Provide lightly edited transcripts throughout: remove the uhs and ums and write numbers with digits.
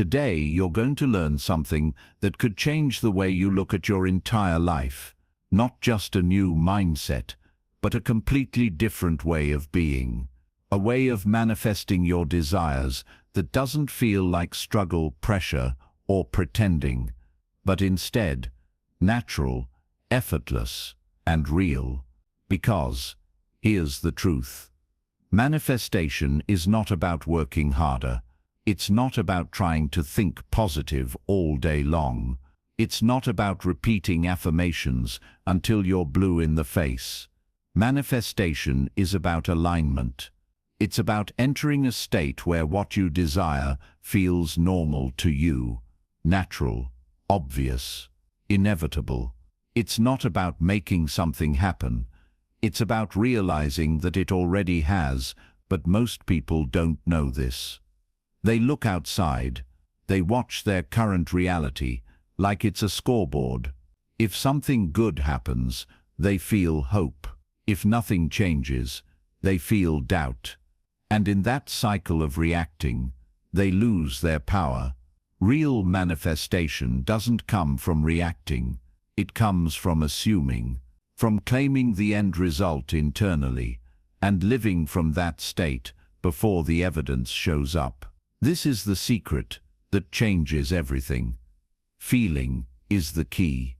Today, you're going to learn something that could change the way you look at your entire life. Not just a new mindset, but a completely different way of being. A way of manifesting your desires that doesn't feel like struggle, pressure, or pretending, but instead, natural, effortless, and real. Because, here's the truth. Manifestation is not about working harder. It's not about trying to think positive all day long. It's not about repeating affirmations until you're blue in the face. Manifestation is about alignment. It's about entering a state where what you desire feels normal to you, natural, obvious, inevitable. It's not about making something happen. It's about realizing that it already has, but most people don't know this. They look outside. They watch their current reality like it's a scoreboard. If something good happens, they feel hope. If nothing changes, they feel doubt. And in that cycle of reacting, they lose their power. Real manifestation doesn't come from reacting. It comes from assuming, from claiming the end result internally, and living from that state before the evidence shows up. This is the secret that changes everything. Feeling is the key.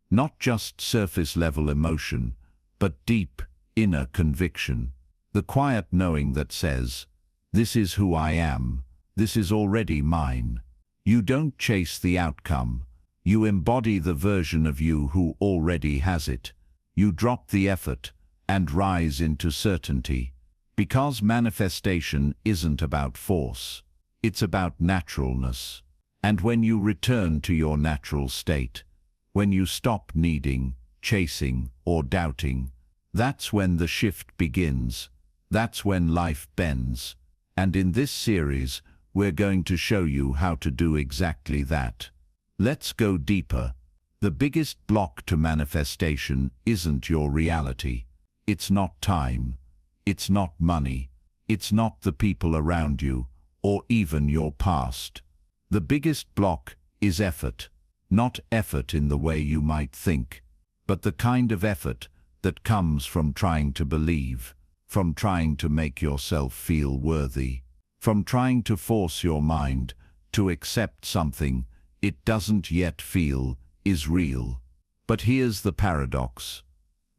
Not just surface-level emotion, but deep, inner conviction. The quiet knowing that says, "This is who I am. This is already mine." You don't chase the outcome. You embody the version of you who already has it. You drop the effort and rise into certainty. Because manifestation isn't about force. It's about naturalness. And when you return to your natural state, when you stop needing, chasing, or doubting, that's when the shift begins. That's when life bends. And in this series, we're going to show you how to do exactly that. Let's go deeper. The biggest block to manifestation isn't your reality. It's not time. It's not money. It's not the people around you, or even your past. The biggest block is effort. Not effort in the way you might think, but the kind of effort that comes from trying to believe, from trying to make yourself feel worthy, from trying to force your mind to accept something it doesn't yet feel is real. But here's the paradox.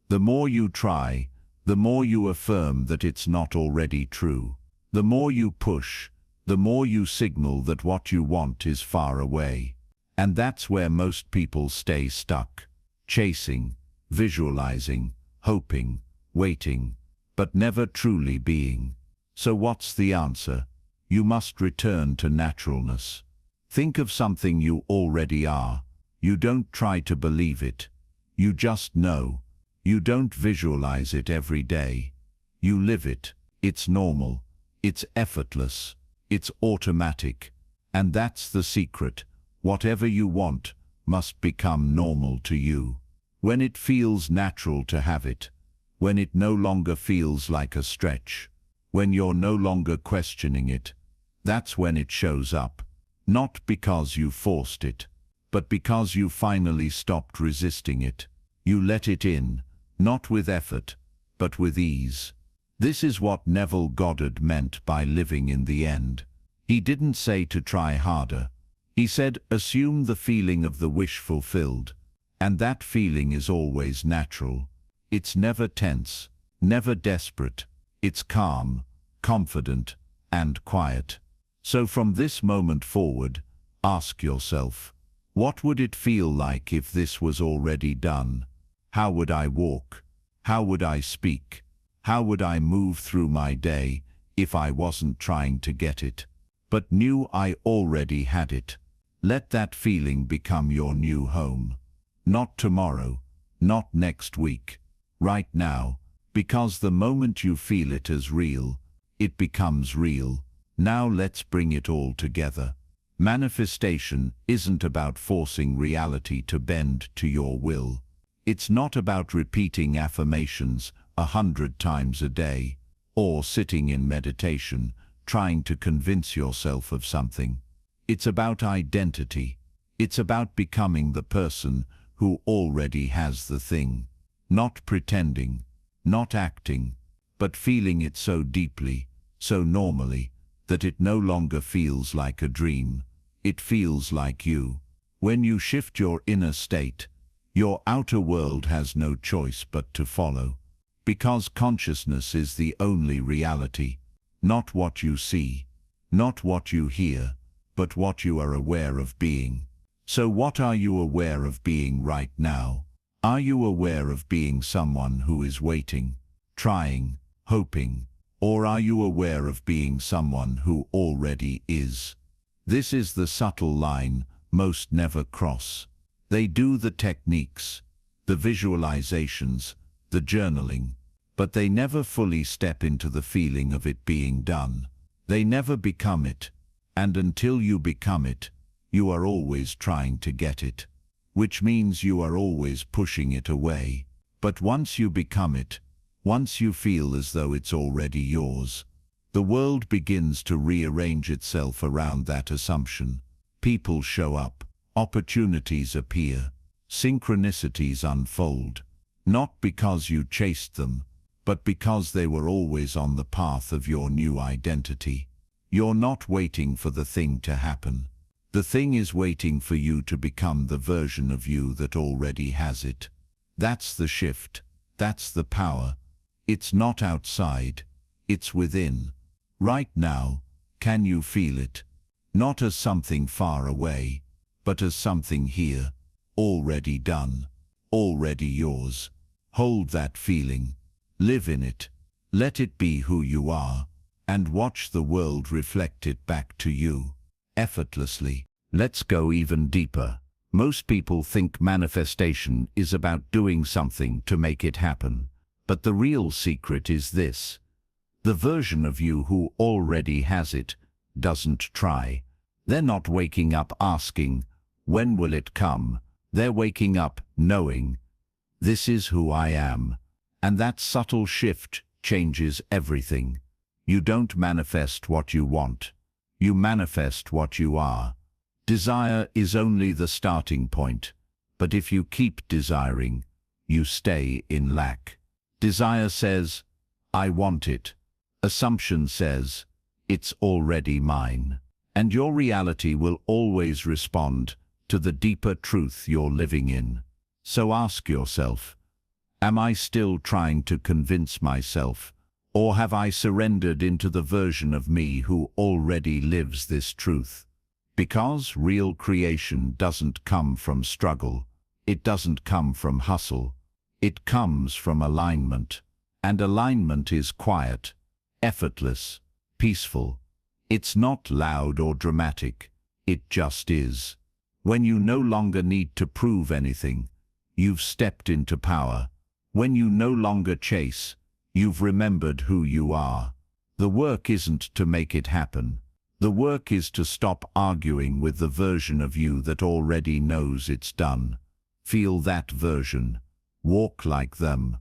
The more you try, the more you affirm that it's not already true. The more you push, the more you signal that what you want is far away. And that's where most people stay stuck, chasing, visualizing, hoping, waiting, but never truly being. So what's the answer? You must return to naturalness. Think of something you already are. You don't try to believe it. You just know. You don't visualize it every day. You live it. It's normal. It's effortless. It's automatic. And that's the secret. Whatever you want must become normal to you. When it feels natural to have it. When it no longer feels like a stretch. When you're no longer questioning it. That's when it shows up. Not because you forced it, but because you finally stopped resisting it. You let it in, not with effort, but with ease. This is what Neville Goddard meant by living in the end. He didn't say to try harder. He said, assume the feeling of the wish fulfilled. And that feeling is always natural. It's never tense, never desperate. It's calm, confident, and quiet. So from this moment forward, ask yourself, what would it feel like if this was already done? How would I walk? How would I speak? How would I move through my day if I wasn't trying to get it, but knew I already had it? Let that feeling become your new home. Not tomorrow, not next week, right now, because the moment you feel it as real, it becomes real. Now let's bring it all together. Manifestation isn't about forcing reality to bend to your will. It's not about repeating affirmations 100 times a day, or sitting in meditation, trying to convince yourself of something. It's about identity. It's about becoming the person who already has the thing. Not pretending, not acting, but feeling it so deeply, so normally, that it no longer feels like a dream. It feels like you. When you shift your inner state, your outer world has no choice but to follow. Because consciousness is the only reality. Not what you see, not what you hear, but what you are aware of being. So what are you aware of being right now? Are you aware of being someone who is waiting, trying, hoping, or are you aware of being someone who already is? This is the subtle line most never cross. They do the techniques, the visualizations, the journaling, but they never fully step into the feeling of it being done. They never become it, and until you become it, you are always trying to get it, which means you are always pushing it away. But once you become it, once you feel as though it's already yours, the world begins to rearrange itself around that assumption. People show up, opportunities appear, synchronicities unfold, not because you chased them, but because they were always on the path of your new identity. You're not waiting for the thing to happen. The thing is waiting for you to become the version of you that already has it. That's the shift. That's the power. It's not outside. It's within. Right now, can you feel it? Not as something far away, but as something here, already done, already yours. Hold that feeling. Live in it. Let it be who you are, and watch the world reflect it back to you. Effortlessly. Let's go even deeper. Most people think manifestation is about doing something to make it happen. But the real secret is this. The version of you who already has it doesn't try. They're not waking up asking, when will it come? They're waking up knowing, this is who I am. And that subtle shift changes everything. You don't manifest what you want. You manifest what you are. Desire is only the starting point, but if you keep desiring, you stay in lack. Desire says, I want it. Assumption says, it's already mine. And your reality will always respond to the deeper truth you're living in. So ask yourself, am I still trying to convince myself, or have I surrendered into the version of me who already lives this truth? Because real creation doesn't come from struggle. It doesn't come from hustle. It comes from alignment. And alignment is quiet, effortless, peaceful. It's not loud or dramatic. It just is. When you no longer need to prove anything, you've stepped into power. When you no longer chase, you've remembered who you are. The work isn't to make it happen. The work is to stop arguing with the version of you that already knows it's done. Feel that version. Walk like them.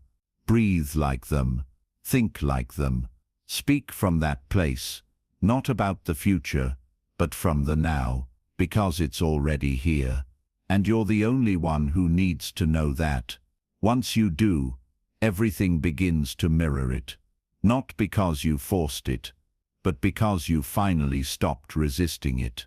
Breathe like them. Think like them. Speak from that place, not about the future, but from the now, because it's already here. And you're the only one who needs to know that. Once you do, everything begins to mirror it. Not because you forced it, but because you finally stopped resisting it.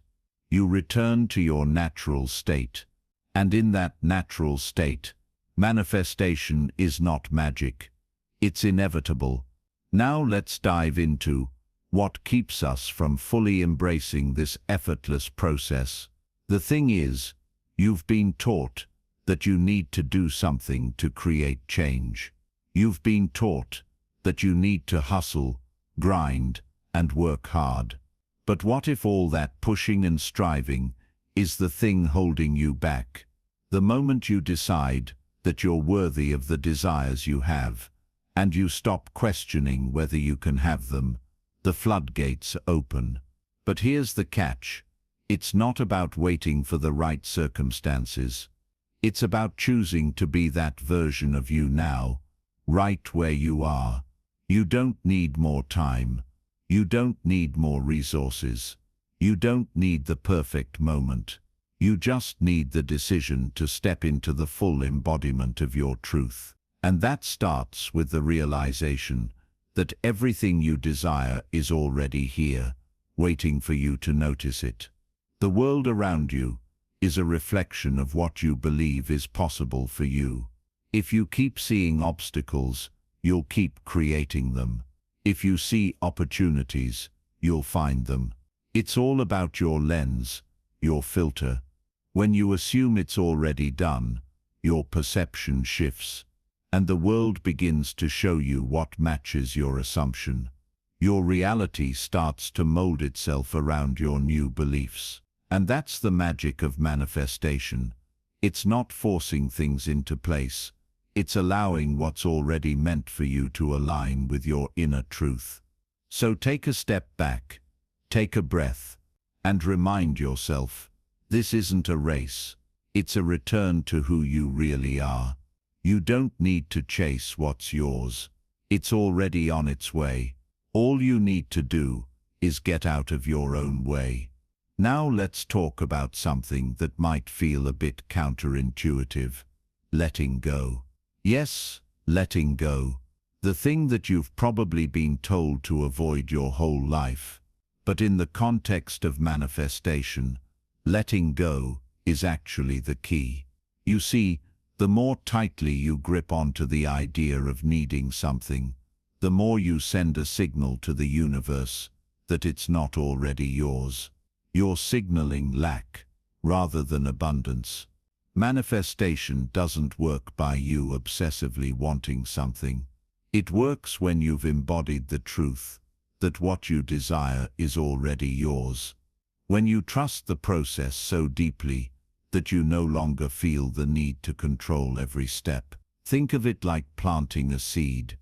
You return to your natural state. And in that natural state, manifestation is not magic. It's inevitable. Now let's dive into what keeps us from fully embracing this effortless process. The thing is, you've been taught that you need to do something to create change. You've been taught that you need to hustle, grind, and work hard. But what if all that pushing and striving is the thing holding you back? The moment you decide that you're worthy of the desires you have, and you stop questioning whether you can have them, the floodgates open. But here's the catch. It's not about waiting for the right circumstances. It's about choosing to be that version of you now, right where you are. You don't need more time. You don't need more resources. You don't need the perfect moment. You just need the decision to step into the full embodiment of your truth. And that starts with the realization that everything you desire is already here, waiting for you to notice it. The world around you is a reflection of what you believe is possible for you. If you keep seeing obstacles, you'll keep creating them. If you see opportunities, you'll find them. It's all about your lens, your filter. When you assume it's already done, your perception shifts, and the world begins to show you what matches your assumption. Your reality starts to mold itself around your new beliefs. And that's the magic of manifestation. It's not forcing things into place. It's allowing what's already meant for you to align with your inner truth. So take a step back, take a breath, and remind yourself, this isn't a race. It's a return to who you really are. You don't need to chase what's yours. It's already on its way. All you need to do is get out of your own way. Now let's talk about something that might feel a bit counterintuitive. Letting go. Yes, letting go. The thing that you've probably been told to avoid your whole life. But in the context of manifestation, letting go is actually the key. You see, the more tightly you grip onto the idea of needing something, the more you send a signal to the universe that it's not already yours. You're signaling lack rather than abundance. Manifestation doesn't work by you obsessively wanting something. It works when you've embodied the truth that what you desire is already yours. When you trust the process so deeply that you no longer feel the need to control every step. Think of it like planting a seed.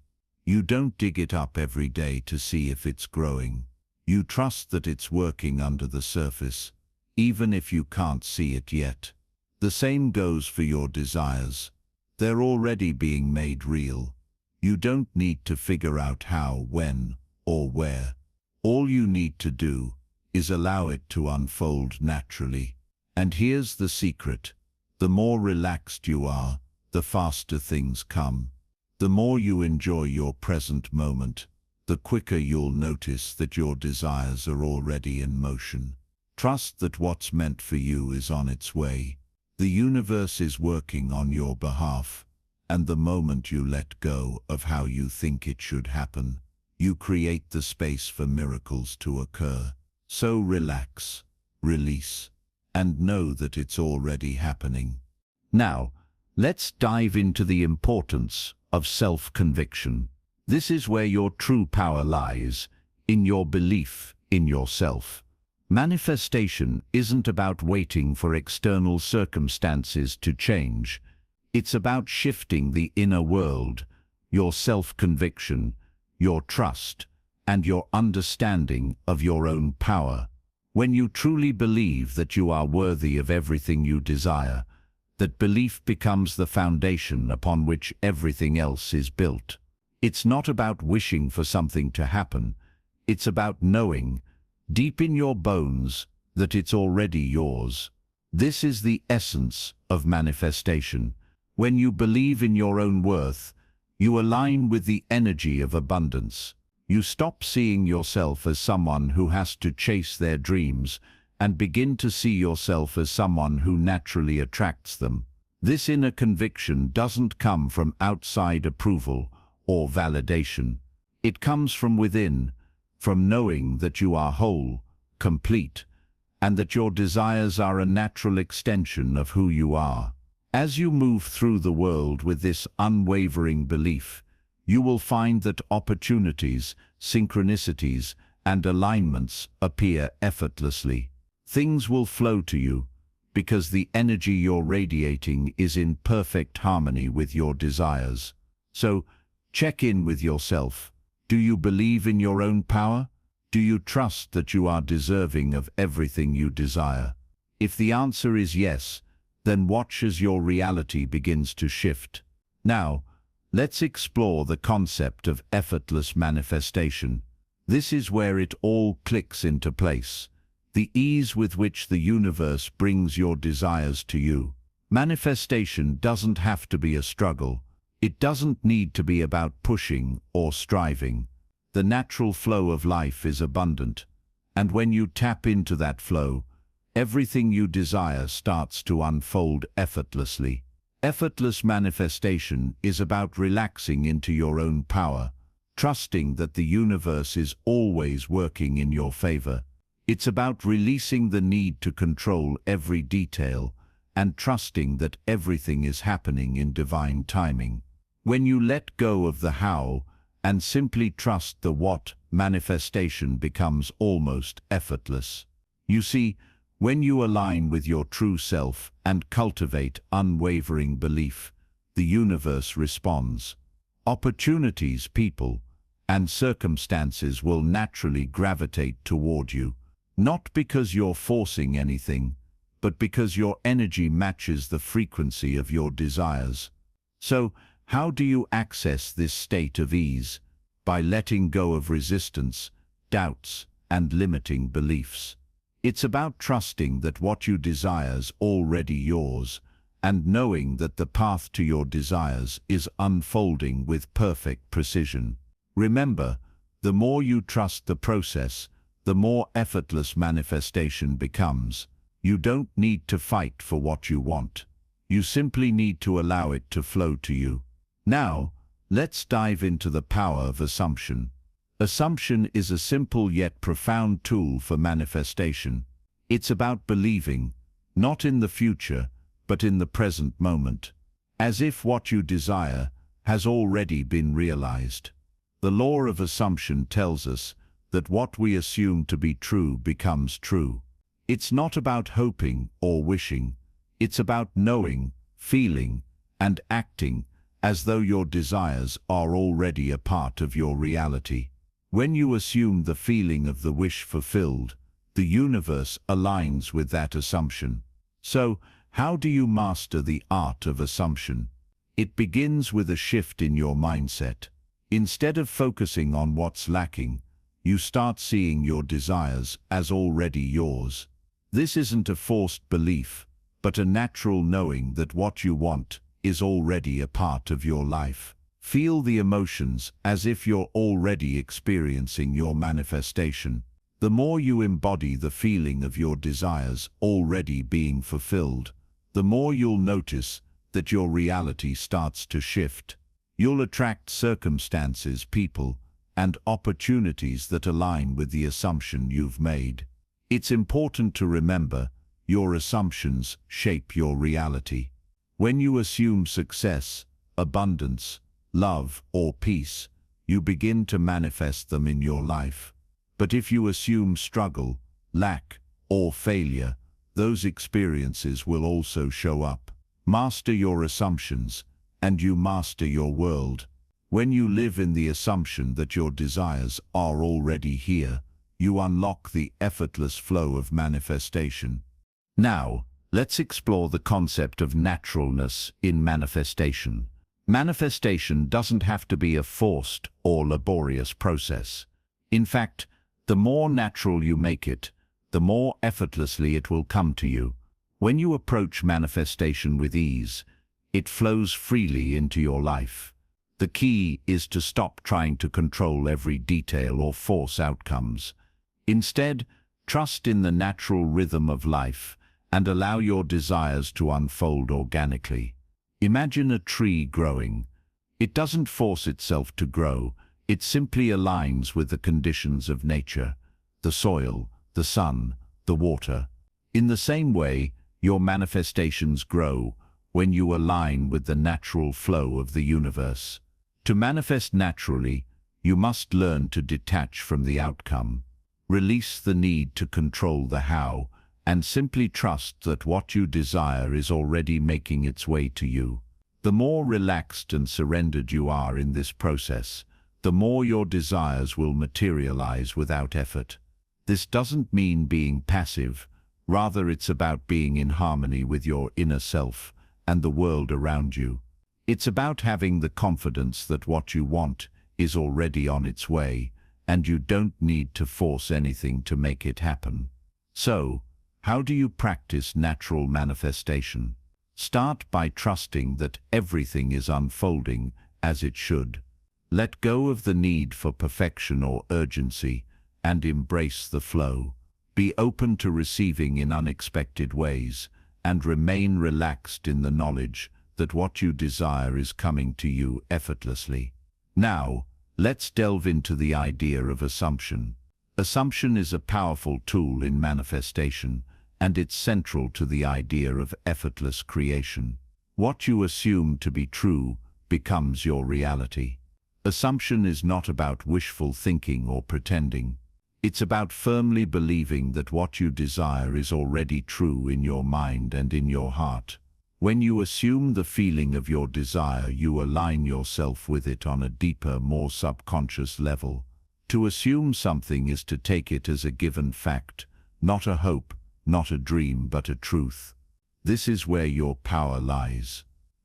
You don't dig it up every day to see if it's growing. You trust that it's working under the surface, even if you can't see it yet. The same goes for your desires. They're already being made real. You don't need to figure out how, when, or where. All you need to do is allow it to unfold naturally. And here's the secret. The more relaxed you are, the faster things come. The more you enjoy your present moment, the quicker you'll notice that your desires are already in motion. Trust that what's meant for you is on its way. The universe is working on your behalf, and the moment you let go of how you think it should happen, you create the space for miracles to occur. So relax, release, and know that it's already happening. Now, let's dive into the importance of self-conviction. This is where your true power lies, in your belief in yourself. Manifestation isn't about waiting for external circumstances to change. It's about shifting the inner world, your self-conviction, your trust, and your understanding of your own power. When you truly believe that you are worthy of everything you desire, that belief becomes the foundation upon which everything else is built. It's not about wishing for something to happen. It's about knowing, deep in your bones, that it's already yours. This is the essence of manifestation. When you believe in your own worth, you align with the energy of abundance. You stop seeing yourself as someone who has to chase their dreams and begin to see yourself as someone who naturally attracts them. This inner conviction doesn't come from outside approval or validation. It comes from within, from knowing that you are whole, complete, and that your desires are a natural extension of who you are. As you move through the world with this unwavering belief, you will find that opportunities, synchronicities, and alignments appear effortlessly. Things will flow to you because the energy you're radiating is in perfect harmony with your desires. So, check in with yourself. Do you believe in your own power? Do you trust that you are deserving of everything you desire? If the answer is yes, then watch as your reality begins to shift. Now, let's explore the concept of effortless manifestation. This is where it all clicks into place. the ease with which the universe brings your desires to you. Manifestation doesn't have to be a struggle. It doesn't need to be about pushing or striving. The natural flow of life is abundant, and when you tap into that flow, everything you desire starts to unfold effortlessly. Effortless manifestation is about relaxing into your own power, trusting that the universe is always working in your favor. It's about releasing the need to control every detail and trusting that everything is happening in divine timing. When you let go of the how and simply trust the what, manifestation becomes almost effortless. You see, when you align with your true self and cultivate unwavering belief, the universe responds. Opportunities, people, and circumstances will naturally gravitate toward you, not because you're forcing anything, but because your energy matches the frequency of your desires. So, how do you access this state of ease? By letting go of resistance, doubts, and limiting beliefs. It's about trusting that what you desire is already yours, and knowing that the path to your desires is unfolding with perfect precision. Remember, the more you trust the process, the more effortless manifestation becomes. You don't need to fight for what you want. You simply need to allow it to flow to you. Now, let's dive into the power of assumption. Assumption is a simple yet profound tool for manifestation. It's about believing, not in the future, but in the present moment, as if what you desire has already been realized. The law of assumption tells us that what we assume to be true becomes true. It's not about hoping or wishing. It's about knowing, feeling, and acting as though your desires are already a part of your reality. When you assume the feeling of the wish fulfilled, the universe aligns with that assumption. So, how do you master the art of assumption? It begins with a shift in your mindset. Instead of focusing on what's lacking, you start seeing your desires as already yours. This isn't a forced belief, but a natural knowing that what you want is already a part of your life. Feel the emotions as if you're already experiencing your manifestation. The more you embody the feeling of your desires already being fulfilled, the more you'll notice that your reality starts to shift. You'll attract circumstances, people, and opportunities that align with the assumption you've made. It's important to remember, your assumptions shape your reality. When you assume success, abundance, love, or peace, you begin to manifest them in your life. But if you assume struggle, lack, or failure, those experiences will also show up. Master your assumptions, and you master your world. When you live in the assumption that your desires are already here, you unlock the effortless flow of manifestation. Now, let's explore the concept of naturalness in manifestation. Manifestation doesn't have to be a forced or laborious process. In fact, the more natural you make it, the more effortlessly it will come to you. When you approach manifestation with ease, it flows freely into your life. The key is to stop trying to control every detail or force outcomes. Instead, trust in the natural rhythm of life and allow your desires to unfold organically. Imagine a tree growing. It doesn't force itself to grow, it simply aligns with the conditions of nature, the soil, the sun, the water. In the same way, your manifestations grow when you align with the natural flow of the universe. To manifest naturally, you must learn to detach from the outcome, release the need to control the how, and simply trust that what you desire is already making its way to you. The more relaxed and surrendered you are in this process, the more your desires will materialize without effort. This doesn't mean being passive, rather it's about being in harmony with your inner self and the world around you. It's about having the confidence that what you want is already on its way, and you don't need to force anything to make it happen. So, how do you practice natural manifestation? Start by trusting that everything is unfolding as it should. Let go of the need for perfection or urgency and embrace the flow. Be open to receiving in unexpected ways and remain relaxed in the knowledge that what you desire is coming to you effortlessly. Now, let's delve into the idea of assumption. Assumption is a powerful tool in manifestation, and it's central to the idea of effortless creation. What you assume to be true becomes your reality. Assumption is not about wishful thinking or pretending. It's about firmly believing that what you desire is already true in your mind and in your heart. When you assume the feeling of your desire, you align yourself with it on a deeper, more subconscious level. To assume something is to take it as a given fact, not a hope, not a dream, but a truth. This is where your power lies.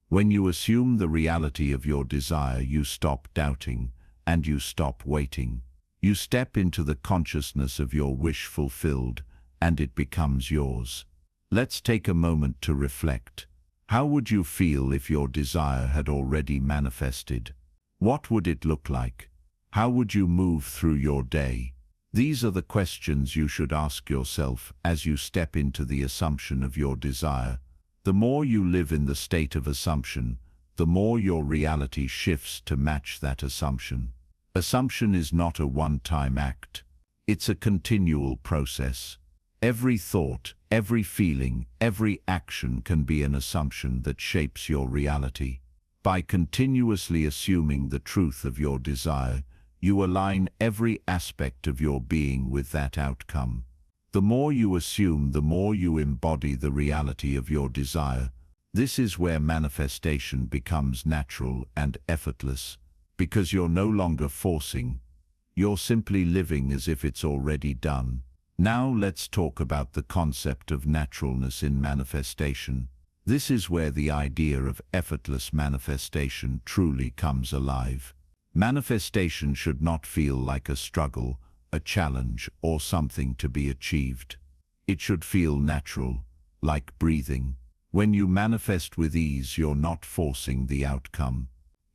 When you assume the reality of your desire, you stop doubting and you stop waiting. You step into the consciousness of your wish fulfilled, and it becomes yours. Let's take a moment to reflect. How would you feel if your desire had already manifested? What would it look like? How would you move through your day? These are the questions you should ask yourself as you step into the assumption of your desire. The more you live in the state of assumption, the more your reality shifts to match that assumption. Assumption is not a one-time act. It's a continual process. Every thought, every feeling, every action can be an assumption that shapes your reality. By continuously assuming the truth of your desire, you align every aspect of your being with that outcome. The more you assume, the more you embody the reality of your desire. This is where manifestation becomes natural and effortless, because you're no longer forcing. You're simply living as if it's already done. Now let's talk about the concept of naturalness in manifestation. This is where the idea of effortless manifestation truly comes alive. Manifestation should not feel like a struggle, a challenge, or something to be achieved. It should feel natural, like breathing. When you manifest with ease, you're not forcing the outcome.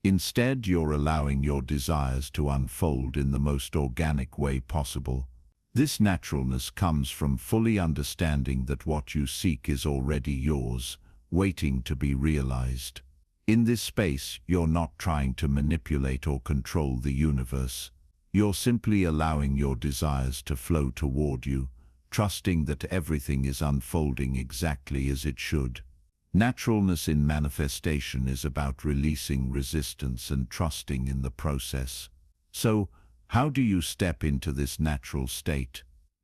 Instead, you're allowing your desires to unfold in the most organic way possible. This naturalness comes from fully understanding that what you seek is already yours, waiting to be realized. In this space, you're not trying to manipulate or control the universe. You're simply allowing your desires to flow toward you, trusting that everything is unfolding exactly as it should. Naturalness in manifestation is about releasing resistance and trusting in the process. So, how do you step into this natural state?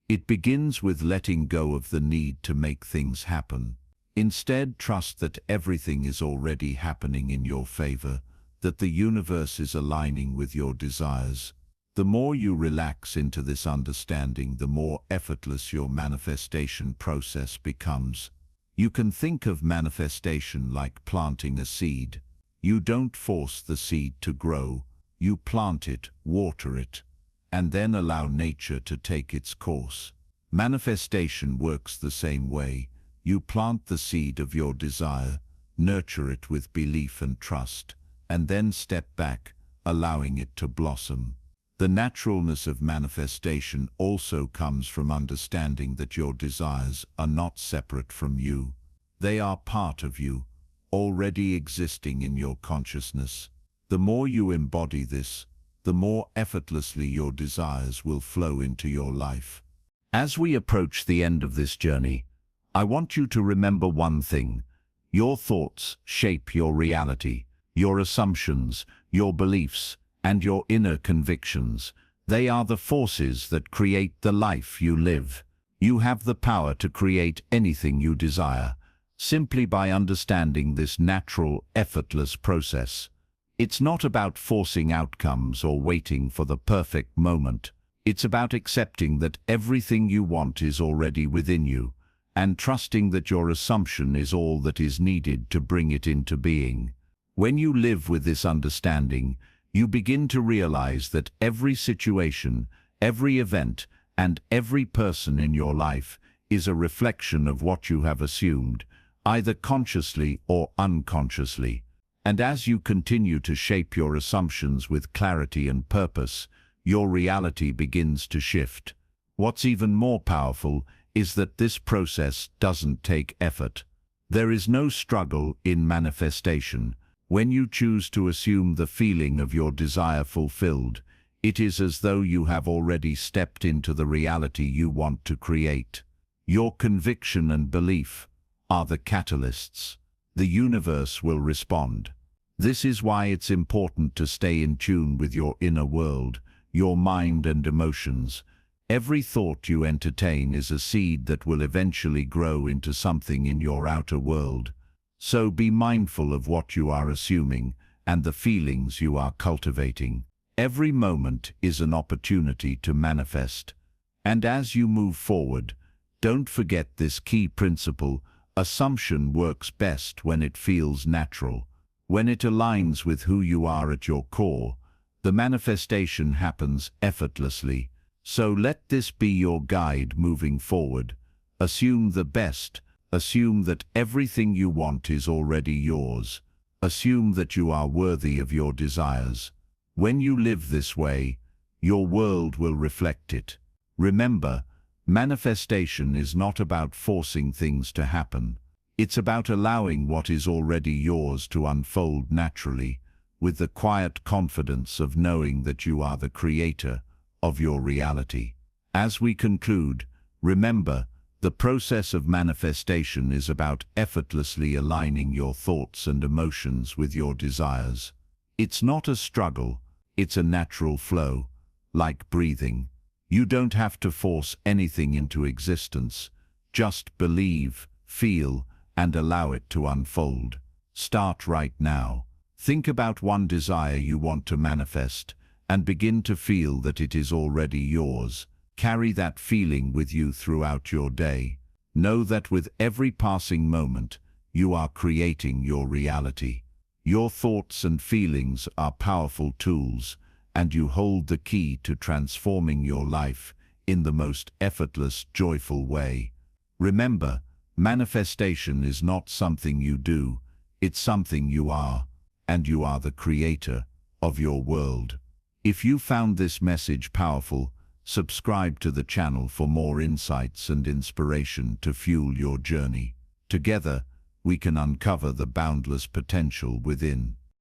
It begins with letting go of the need to make things happen. Instead, trust that everything is already happening in your favor, that the universe is aligning with your desires. The more you relax into this understanding, the more effortless your manifestation process becomes. You can think of manifestation like planting a seed. You don't force the seed to grow. You plant it, water it, and then allow nature to take its course. Manifestation works the same way. You plant the seed of your desire, nurture it with belief and trust, and then step back, allowing it to blossom. The naturalness of manifestation also comes from understanding that your desires are not separate from you. They are part of you, already existing in your consciousness. The more you embody this, the more effortlessly your desires will flow into your life. As we approach the end of this journey, I want you to remember one thing. Your thoughts shape your reality, your assumptions, your beliefs, and your inner convictions. They are the forces that create the life you live. You have the power to create anything you desire, simply by understanding this natural, effortless process. It's not about forcing outcomes or waiting for the perfect moment. It's about accepting that everything you want is already within you, and trusting that your assumption is all that is needed to bring it into being. When you live with this understanding, you begin to realize that every situation, every event, and every person in your life is a reflection of what you have assumed, either consciously or unconsciously. And as you continue to shape your assumptions with clarity and purpose, your reality begins to shift. What's even more powerful is that this process doesn't take effort. There is no struggle in manifestation. When you choose to assume the feeling of your desire fulfilled, it is as though you have already stepped into the reality you want to create. Your conviction and belief are the catalysts. The universe will respond. This is why it's important to stay in tune with your inner world, your mind and emotions. Every thought you entertain is a seed that will eventually grow into something in your outer world. So be mindful of what you are assuming and the feelings you are cultivating. Every moment is an opportunity to manifest. And as you move forward, don't forget this key principle: assumption works best when it feels natural. When it aligns with who you are at your core, the manifestation happens effortlessly. So let this be your guide moving forward. Assume the best. Assume that everything you want is already yours. Assume that you are worthy of your desires. When you live this way, your world will reflect it. Remember, manifestation is not about forcing things to happen. It's about allowing what is already yours to unfold naturally, with the quiet confidence of knowing that you are the creator of your reality. As we conclude, remember, the process of manifestation is about effortlessly aligning your thoughts and emotions with your desires. It's not a struggle, it's a natural flow, like breathing. You don't have to force anything into existence. Just believe, feel, and allow it to unfold. Start right now. Think about one desire you want to manifest, and begin to feel that it is already yours. Carry that feeling with you throughout your day. Know that with every passing moment, you are creating your reality. Your thoughts and feelings are powerful tools, and you hold the key to transforming your life in the most effortless, joyful way. Remember, manifestation is not something you do, it's something you are, and you are the creator of your world. If you found this message powerful, subscribe to the channel for more insights and inspiration to fuel your journey. Together, we can uncover the boundless potential within.